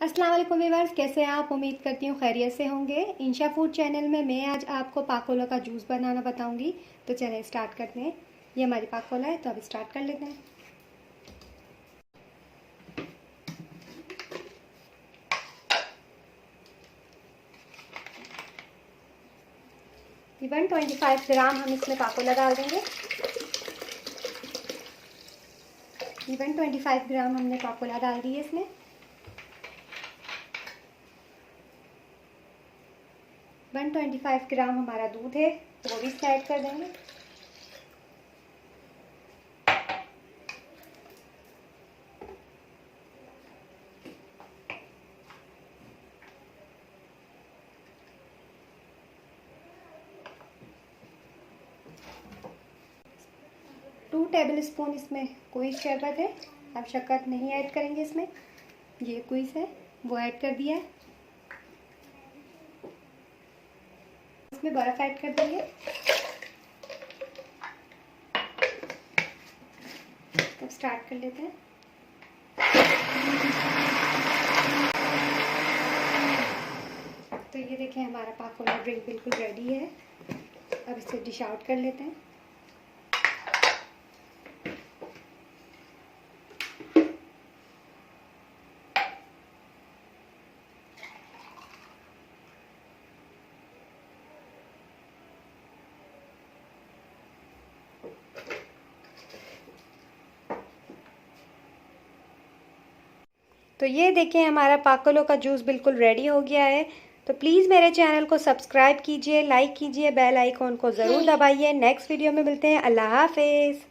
अस्सलाम वालेकुम व्यूअर्स, कैसे हैं आप। उम्मीद करती हूँ खैरियत से होंगे। इंशा फूड चैनल में मैं आज आपको पाकोला का जूस बनाना बताऊंगी। तो चलें स्टार्ट करते हैं। ये हमारी पाकोला है, तो अब स्टार्ट कर लेते हैं। ये 125 ग्राम हम इसमें पाकोला डाल देंगे। ये 125 ग्राम हमने पाकोला डाल दी है इसमें। 125 ग्राम हमारा दूध है, वो भी इसमें ऐड कर देंगे। टू टेबल स्पून इसमें कोई शरबत है, आप शक्कर नहीं ऐड करेंगे इसमें। ये कुइस है वो ऐड कर दिया है। इसमें बर्फ ऐड कर देंगे। अब स्टार्ट कर लेते हैं। तो ये देखें, हमारा पाकोला ड्रिंक बिल्कुल रेडी है। अब इसे डिश आउट कर लेते हैं। तो ये देखें, हमारा पाकोलो का जूस बिल्कुल रेडी हो गया है। तो प्लीज़ मेरे चैनल को सब्सक्राइब कीजिए, लाइक कीजिए, बेल आइकॉन को ज़रूर दबाइए। नेक्स्ट वीडियो में मिलते हैं। अल्लाह हाफिज़।